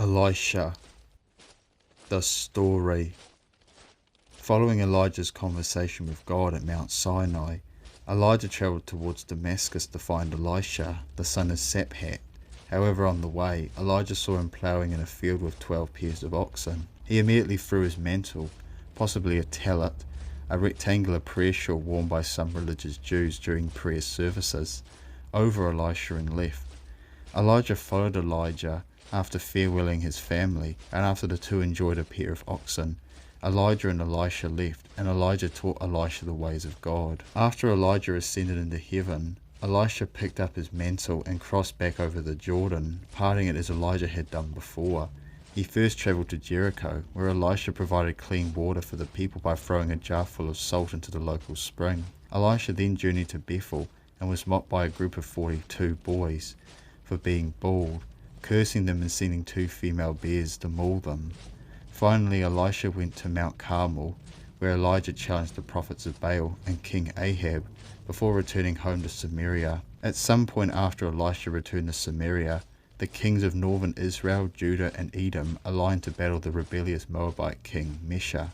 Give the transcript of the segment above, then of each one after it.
Elisha, the story. Following Elijah's conversation with God at Mount Sinai, Elijah travelled towards Damascus to find Elisha, the son of Shaphat. However, on the way, Elijah saw him ploughing in a field with 12 pairs of oxen. He immediately threw his mantle, possibly a tallit, a rectangular prayer shawl worn by some religious Jews during prayer services, over Elisha and left. Elijah followed Elijah after farewelling his family, and after the two enjoyed a pair of oxen, Elijah and Elisha left, and Elijah taught Elisha the ways of God. After Elijah ascended into heaven, Elisha picked up his mantle and crossed back over the Jordan, parting it as Elijah had done before. He first travelled to Jericho, where Elisha provided clean water for the people by throwing a jar full of salt into the local spring. Elisha then journeyed to Bethel and was mocked by a group of 42 boys for being bald, cursing them and sending 2 female bears to maul them. Finally, Elisha went to Mount Carmel, where Elijah challenged the prophets of Baal and King Ahab, before returning home to Samaria. At some point after Elisha returned to Samaria, the kings of northern Israel, Judah, and Edom aligned to battle the rebellious Moabite king Mesha.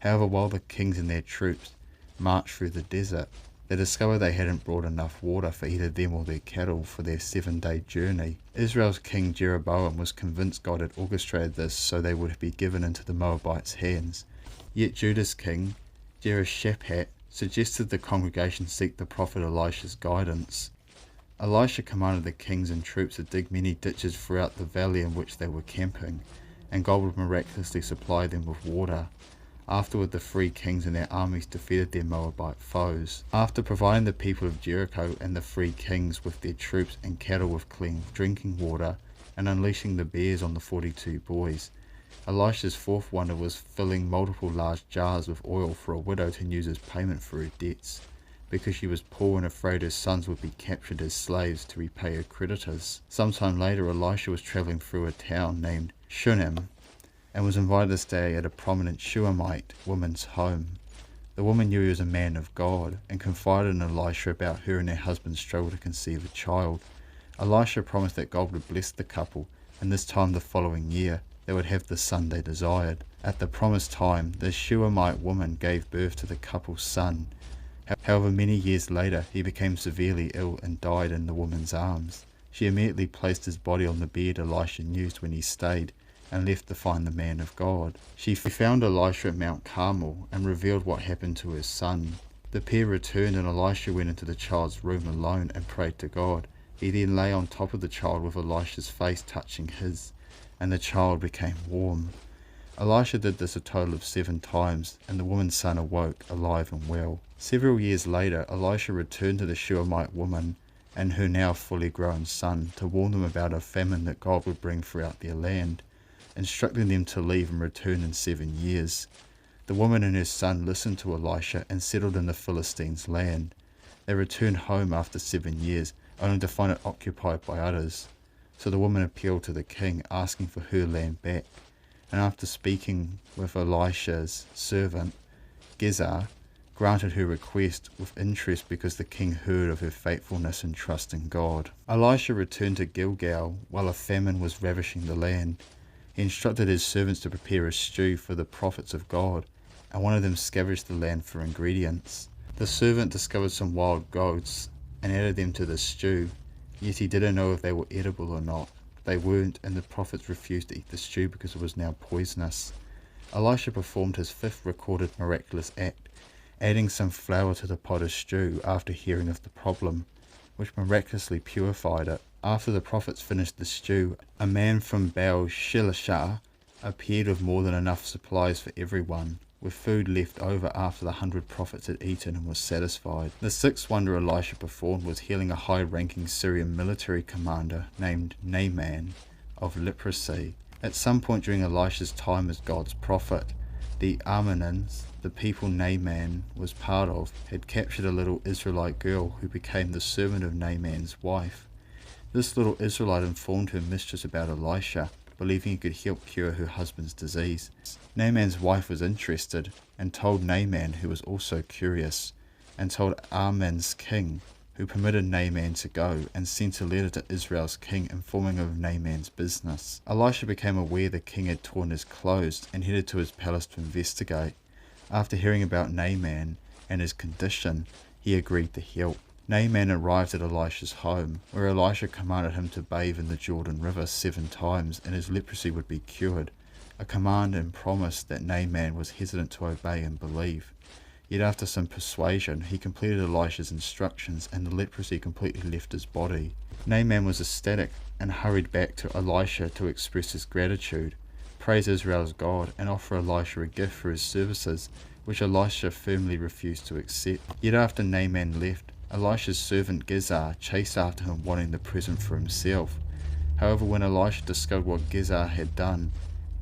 However, while the kings and their troops marched through the desert, they discovered they hadn't brought enough water for either them or their cattle for their 7-day journey. Israel's king Jeroboam was convinced God had orchestrated this so they would be given into the Moabites' hands. Yet Judah's king, Jehoshaphat, suggested the congregation seek the prophet Elisha's guidance. Elisha commanded the kings and troops to dig many ditches throughout the valley in which they were camping, and God would miraculously supply them with water. Afterward, the 3 kings and their armies defeated their Moabite foes. After providing the people of Jericho and the 3 kings with their troops and cattle with clean drinking water, and unleashing the bears on the 42 boys, Elisha's 4th wonder was filling multiple large jars with oil for a widow to use as payment for her debts, because she was poor and afraid her sons would be captured as slaves to repay her creditors. Sometime later, Elisha was travelling through a town named Shunem, and was invited to stay at a prominent Shunammite woman's home. The woman knew he was a man of God, and confided in Elisha about her and her husband's struggle to conceive a child. Elisha promised that God would bless the couple, and this time the following year they would have the son they desired. At the promised time, the Shunammite woman gave birth to the couple's son. However, many years later, he became severely ill and died in the woman's arms. She immediately placed his body on the bed Elisha used when he stayed, and left to find the man of God. She found Elisha at Mount Carmel and revealed what happened to his son. The pair returned, and Elisha went into the child's room alone and prayed to God. He then lay on top of the child with Elisha's face touching his, and the child became warm. Elisha did this a total of 7 times, and the woman's son awoke, alive and well. Several years later, Elisha returned to the Shunammite woman and her now fully grown son to warn them about a famine that God would bring throughout their land, instructing them to leave and return in 7 years. The woman and her son listened to Elisha and settled in the Philistines' land. They returned home after 7 years, only to find it occupied by others. So the woman appealed to the king, asking for her land back. And after speaking with Elisha's servant, Gezer, granted her request with interest because the king heard of her faithfulness and trust in God. Elisha returned to Gilgal while a famine was ravishing the land. He instructed his servants to prepare a stew for the prophets of God, and one of them scavenged the land for ingredients. The servant discovered some wild goats and added them to the stew, yet he didn't know if they were edible or not. They weren't, and the prophets refused to eat the stew because it was now poisonous. Elisha performed his 5th recorded miraculous act, adding some flour to the pot of stew after hearing of the problem, which miraculously purified it. After the prophets finished the stew, a man from Baal Shalisha appeared with more than enough supplies for everyone, with food left over after the 100 prophets had eaten and was satisfied. The 6th wonder Elisha performed was healing a high-ranking Syrian military commander named Naaman of leprosy. At some point during Elisha's time as God's prophet, the Ammonites, the people Naaman was part of, had captured a little Israelite girl who became the servant of Naaman's wife. This little Israelite informed her mistress about Elisha, believing he could help cure her husband's disease. Naaman's wife was interested and told Naaman, who was also curious, and told Ammon's king who permitted Naaman to go and sent a letter to Israel's king informing of Naaman's business. Elisha became aware the king had torn his clothes and headed to his palace to investigate. After hearing about Naaman and his condition, he agreed to help. Naaman arrived at Elisha's home, where Elisha commanded him to bathe in the Jordan River 7 times and his leprosy would be cured, a command and promise that Naaman was hesitant to obey and believe. Yet after some persuasion, he completed Elisha's instructions and the leprosy completely left his body. Naaman was ecstatic and hurried back to Elisha to express his gratitude, praise Israel's God, and offer Elisha a gift for his services, which Elisha firmly refused to accept. Yet after Naaman left, Elisha's servant Gezer chased after him, wanting the present for himself. However, when Elisha discovered what Gezer had done,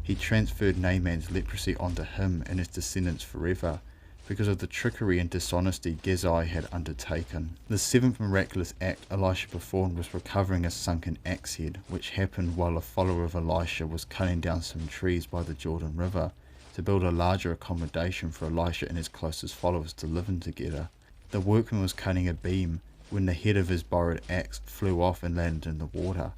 he transferred Naaman's leprosy onto him and his descendants forever, because of the trickery and dishonesty Gezer had undertaken. The 7th miraculous act Elisha performed was recovering a sunken axe head, which happened while a follower of Elisha was cutting down some trees by the Jordan River to build a larger accommodation for Elisha and his closest followers to live in together. The workman was cutting a beam when the head of his borrowed axe flew off and landed in the water.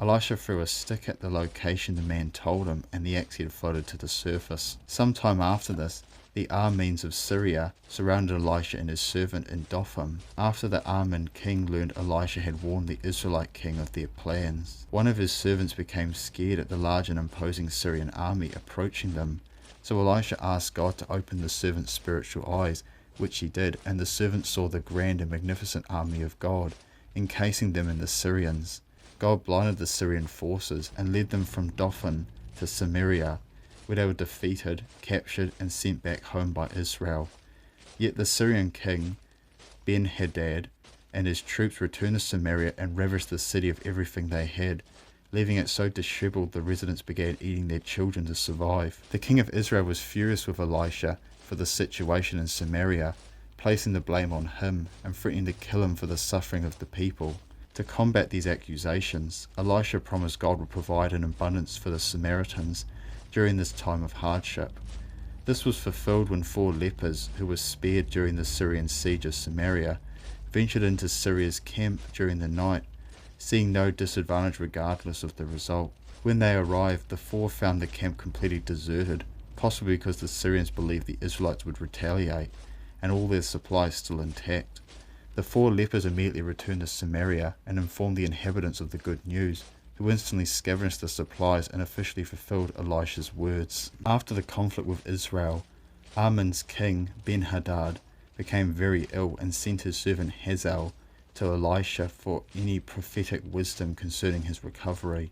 Elisha threw a stick at the location the man told him, and the axe head floated to the surface. Sometime after this, the Arameans of Syria surrounded Elisha and his servant in Dothan, after the Aramean king learned Elisha had warned the Israelite king of their plans. One of his servants became scared at the large and imposing Syrian army approaching them, so Elisha asked God to open the servant's spiritual eyes, which he did, and the servant saw the grand and magnificent army of God, encasing them in the Syrians. God blinded the Syrian forces and led them from Dothan to Samaria, where they were defeated, captured, and sent back home by Israel. Yet the Syrian king, Ben-Hadad, and his troops returned to Samaria and ravished the city of everything they had, leaving it so disheveled the residents began eating their children to survive. The king of Israel was furious with Elisha for the situation in Samaria, placing the blame on him and threatening to kill him for the suffering of the people. To combat these accusations, Elisha promised God would provide an abundance for the Samaritans during this time of hardship. This was fulfilled when 4 lepers, who were spared during the Syrian siege of Samaria, ventured into Syria's camp during the night, seeing no disadvantage regardless of the result. When they arrived, the 4 found the camp completely deserted, possibly because the Syrians believed the Israelites would retaliate, and all their supplies still intact. The 4 lepers immediately returned to Samaria and informed the inhabitants of the good news, who instantly scavenged the supplies and officially fulfilled Elisha's words. After the conflict with Israel, Arame's king, Ben-Hadad, became very ill and sent his servant Hazael to Elisha for any prophetic wisdom concerning his recovery.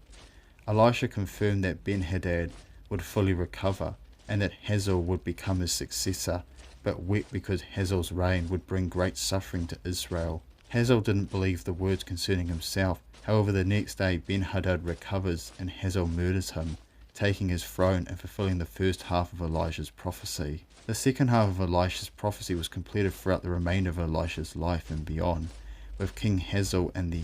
Elisha confirmed that Ben-Hadad would fully recover and that Hazael would become his successor, but wept because Hazael's reign would bring great suffering to Israel. Hazael didn't believe the words concerning himself. However, the next day Ben-Hadad recovers and Hazael murders him, taking his throne and fulfilling the first half of Elisha's prophecy. The second half of Elisha's prophecy was completed throughout the remainder of Elisha's life and beyond, with King Hazael and the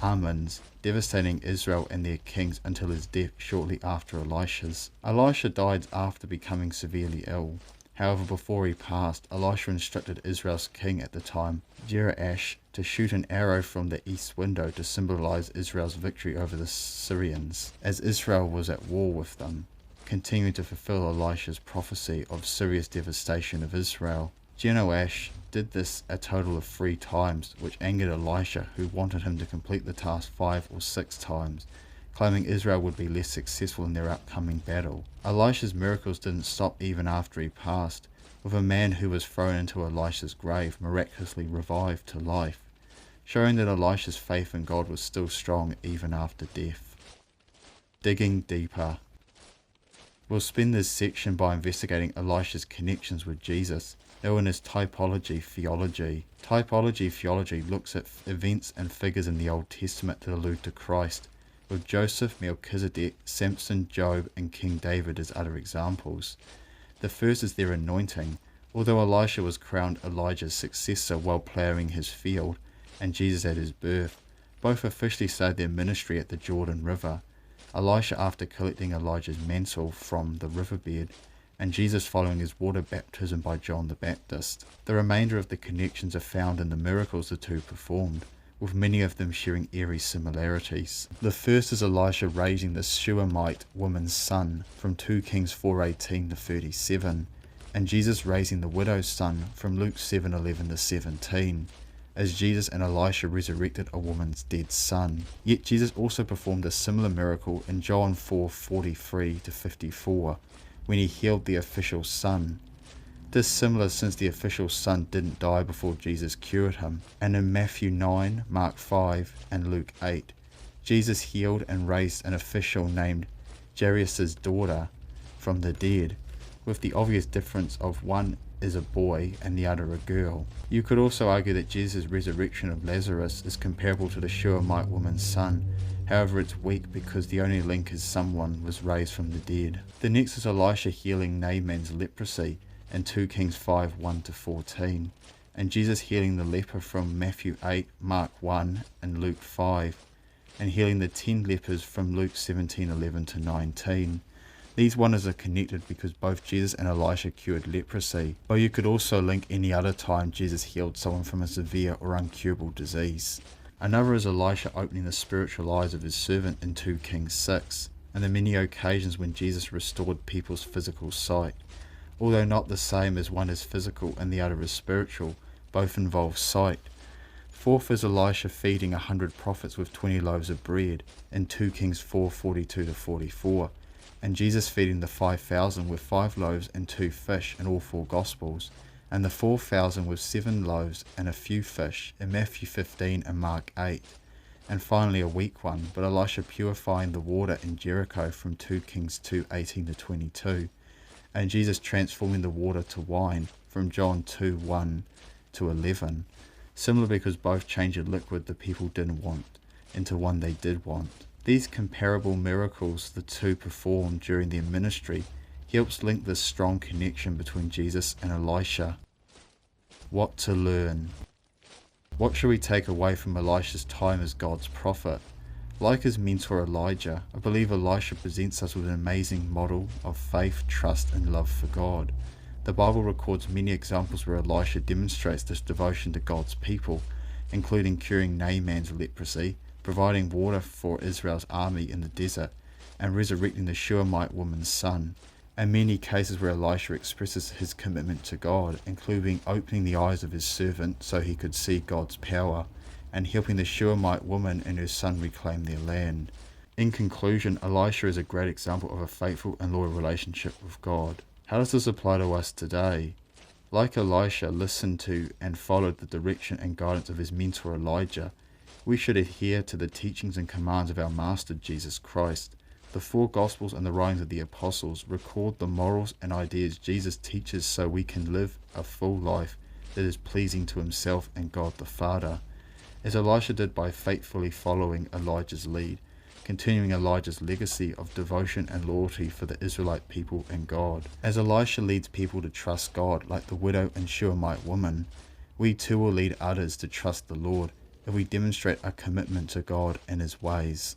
Arameans devastating Israel and their kings until his death shortly after Elisha's. Elisha died after becoming severely ill. However, before he passed, Elisha instructed Israel's king at the time, Joash, to shoot an arrow from the east window to symbolize Israel's victory over the Syrians, as Israel was at war with them, continuing to fulfill Elisha's prophecy of Syria's devastation of Israel. Joash did this a total of 3 times, which angered Elisha, who wanted him to complete the task 5 or 6 times, claiming Israel would be less successful in their upcoming battle. Elisha's miracles didn't stop even after he passed, with a man who was thrown into Elisha's grave miraculously revived to life, showing that Elisha's faith in God was still strong even after death. Digging deeper. We'll spend this section by investigating Elisha's connections with Jesus, known as typology theology. Typology theology looks at events and figures in the Old Testament that allude to Christ, with Joseph, Melchizedek, Samson, Job, and King David as other examples. The first is their anointing. Although Elisha was crowned Elijah's successor while ploughing his field, and Jesus at his birth, both officially started their ministry at the Jordan River. Elisha, after collecting Elijah's mantle from the riverbed, and Jesus following his water baptism by John the Baptist. The remainder of the connections are found in the miracles the two performed, with many of them sharing eerie similarities. The first is Elisha raising the Shunammite woman's son from 2 Kings 4:18 to 37, and Jesus raising the widow's son from Luke 7:11 to 17, as Jesus and Elisha resurrected a woman's dead son. Yet Jesus also performed a similar miracle in John 4:43 to 54, when he healed the official's son. This is similar since the official's son didn't die before Jesus cured him. And in Matthew 9, Mark 5, and Luke 8, Jesus healed and raised an official named Jairus' daughter from the dead, with the obvious difference of one is a boy and the other a girl. You could also argue that Jesus' resurrection of Lazarus is comparable to the Shunammite woman's son. However, it's weak because the only link is someone was raised from the dead. The next is Elisha healing Naaman's leprosy in 2 Kings 5:1 to 14, and Jesus healing the leper from Matthew 8, Mark 1, and Luke 5, and healing the 10 lepers from Luke 17:11 to 19. These wonders are connected because both Jesus and Elisha cured leprosy, but you could also link any other time Jesus healed someone from a severe or incurable disease. Another is Elisha opening the spiritual eyes of his servant in 2 Kings 6, and the many occasions when Jesus restored people's physical sight. Although not the same, as one is physical and the other is spiritual, both involve sight. Fourth is Elisha feeding 100 prophets with 20 loaves of bread in 2 Kings 4:42 to 44, and Jesus feeding the 5,000 with 5 loaves and 2 fish in all 4 Gospels, and the 4,000 with 7 loaves and a few fish in Matthew 15 and Mark 8. And finally a weak one, but Elisha purifying the water in Jericho from 2 Kings 2:18 to 22, and Jesus transforming the water to wine from John 2:1 to 11. Similar because both changed a liquid the people didn't want into one they did want. These comparable miracles the two performed during their ministry helps link this strong connection between Jesus and Elisha. What to learn? What should we take away from Elisha's time as God's prophet? Like his mentor Elijah, I believe Elisha presents us with an amazing model of faith, trust, and love for God. The Bible records many examples where Elisha demonstrates this devotion to God's people, including curing Naaman's leprosy, providing water for Israel's army in the desert, and resurrecting the Shunammite woman's son, and many cases where Elisha expresses his commitment to God, including opening the eyes of his servant so he could see God's power, and helping the Shunammite woman and her son reclaim their land. In conclusion, Elisha is a great example of a faithful and loyal relationship with God. How does this apply to us today? Like Elisha listened to and followed the direction and guidance of his mentor Elijah, we should adhere to the teachings and commands of our Master Jesus Christ. The 4 Gospels and the writings of the Apostles record the morals and ideas Jesus teaches so we can live a full life that is pleasing to himself and God the Father, as Elisha did by faithfully following Elijah's lead, continuing Elijah's legacy of devotion and loyalty for the Israelite people and God. As Elisha leads people to trust God like the widow and Shunammite woman, we too will lead others to trust the Lord if we demonstrate a commitment to God and his ways.